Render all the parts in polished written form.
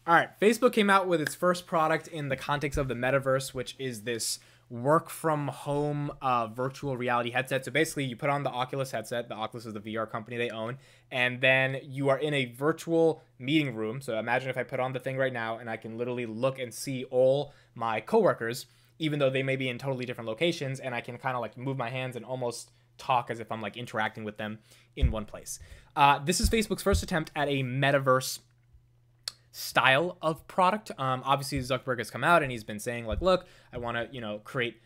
All right, Facebook came out with its first product in the context of the Metaverse, which is this work from home virtual reality headset. So basically, you put on the Oculus headset. The Oculus is the VR company they own, and then you are in a virtual meeting room. So imagine if I put on the thing right now, and I can literally look and see all my coworkers, even though they may be in totally different locations, and I can kind of like move my hands and almost talk as if I'm like interacting with them in one place. This is Facebook's first attempt at a Metaverse style of product. Obviously Zuckerberg has come out and he's been saying like, look, I want to, create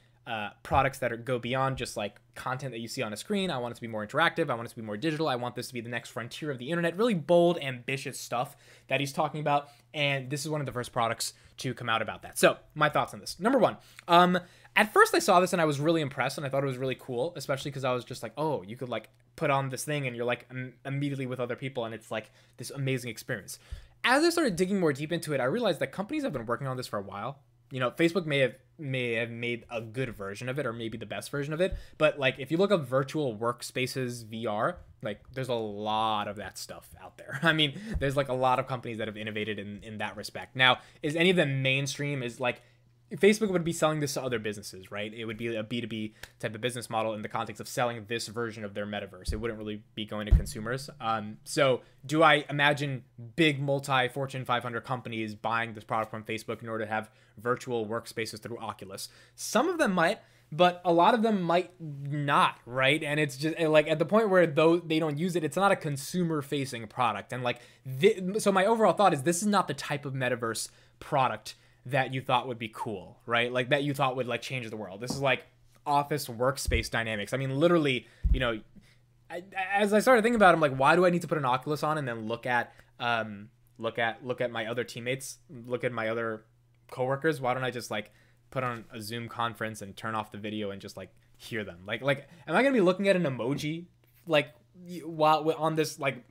products that go beyond just like content that you see on a screen. I want it to be more interactive. I want it to be more digital. I want this to be the next frontier of the internet. Really bold, ambitious stuff that he's talking about. And this is one of the first products to come out about that. So my thoughts on this. Number one, at first I saw this and I was really impressed and I thought it was really cool, especially because I was just like, oh, you could like put on this thing and you're like immediately with other people and it's like this amazing experience. As I started digging more deep into it, I realized that companies have been working on this for a while. Facebook may have made a good version of it or maybe the best version of it. But like if you look up virtual workspaces VR, like there's a lot of that stuff out there. I mean, there's like a lot of companies that have innovated in that respect. Now, is any of them mainstream? Is like Facebook would be selling this to other businesses, right? It would be a B2B type of business model in the context of selling this version of their metaverse. It wouldn't really be going to consumers. So do I imagine big multi-Fortune 500 companies buying this product from Facebook in order to have virtual workspaces through Oculus? Some of them might, but a lot of them might not, right? And it's just like at the point where though they don't use it, it's not a consumer-facing product. And like, so my overall thought is this is not the type of metaverse product that you thought would be cool, right? Like that you thought would like change the world. This is like office workspace dynamics. I mean, literally, as I started thinking about it, I'm like, why do I need to put an Oculus on and then look at my other teammates, look at my other coworkers? Why don't I just like put on a Zoom conference and turn off the video and just like hear them? Like, am I gonna be looking at an emoji like while on this like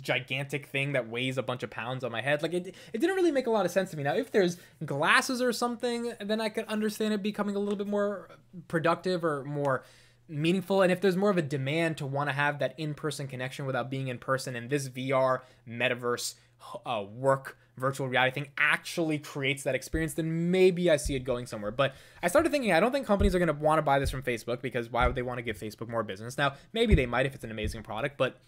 gigantic thing that weighs a bunch of pounds on my head? Like it didn't really make a lot of sense to me. Now, if there's glasses or something, then I could understand it becoming a little bit more productive or more meaningful. And if there's more of a demand to want to have that in-person connection without being in person, and this VR metaverse work virtual reality thing actually creates that experience, then maybe I see it going somewhere. But I started thinking, I don't think companies are going to want to buy this from Facebook, because why would they want to give Facebook more business? Now, maybe they might if it's an amazing product, but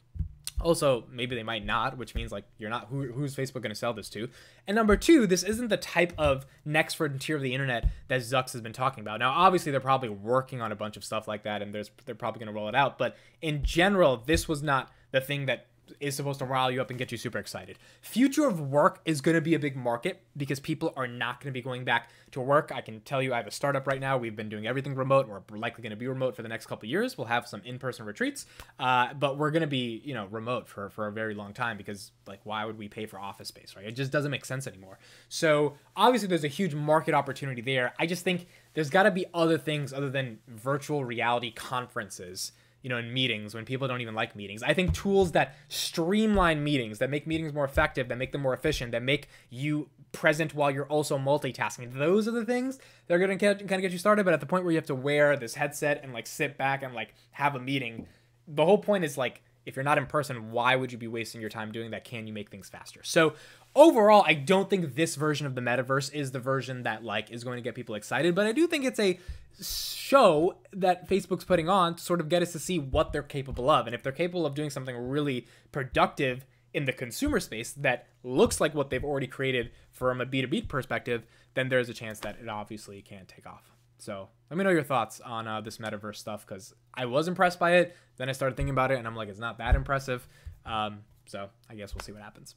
also, maybe they might not, which means like you're not, who's Facebook going to sell this to? And number two, this isn't the type of next frontier of the internet that Zucks has been talking about. Now, obviously, they're probably working on a bunch of stuff like that, and they're probably going to roll it out. But in general, this was not the thing that is supposed to rile you up and get you super excited. Future of work is going to be a big market because people are not going to be going back to work. I can tell you I have a startup right now. We've been doing everything remote. We're likely going to be remote for the next couple of years. We'll have some in-person retreats, but we're going to be, remote for a very long time because like, why would we pay for office space, right? It just doesn't make sense anymore. So obviously there's a huge market opportunity there. I just think there's got to be other things other than virtual reality conferences, in meetings when people don't even like meetings. I think tools that streamline meetings, that make meetings more effective, that make them more efficient, that make you present while you're also multitasking. Those are the things that are going to kind of get you started. But at the point where you have to wear this headset and like sit back and like have a meeting, the whole point is like, if you're not in person, why would you be wasting your time doing that? Can you make things faster? So overall, I don't think this version of the metaverse is the version that like is going to get people excited, but I do think it's a show that Facebook's putting on to sort of get us to see what they're capable of. And if they're capable of doing something really productive in the consumer space that looks like what they've already created from a B2B perspective, then there's a chance that it obviously can take off. So let me know your thoughts on this metaverse stuff, because I was impressed by it. Then I started thinking about it and I'm like, it's not that impressive. So I guess we'll see what happens.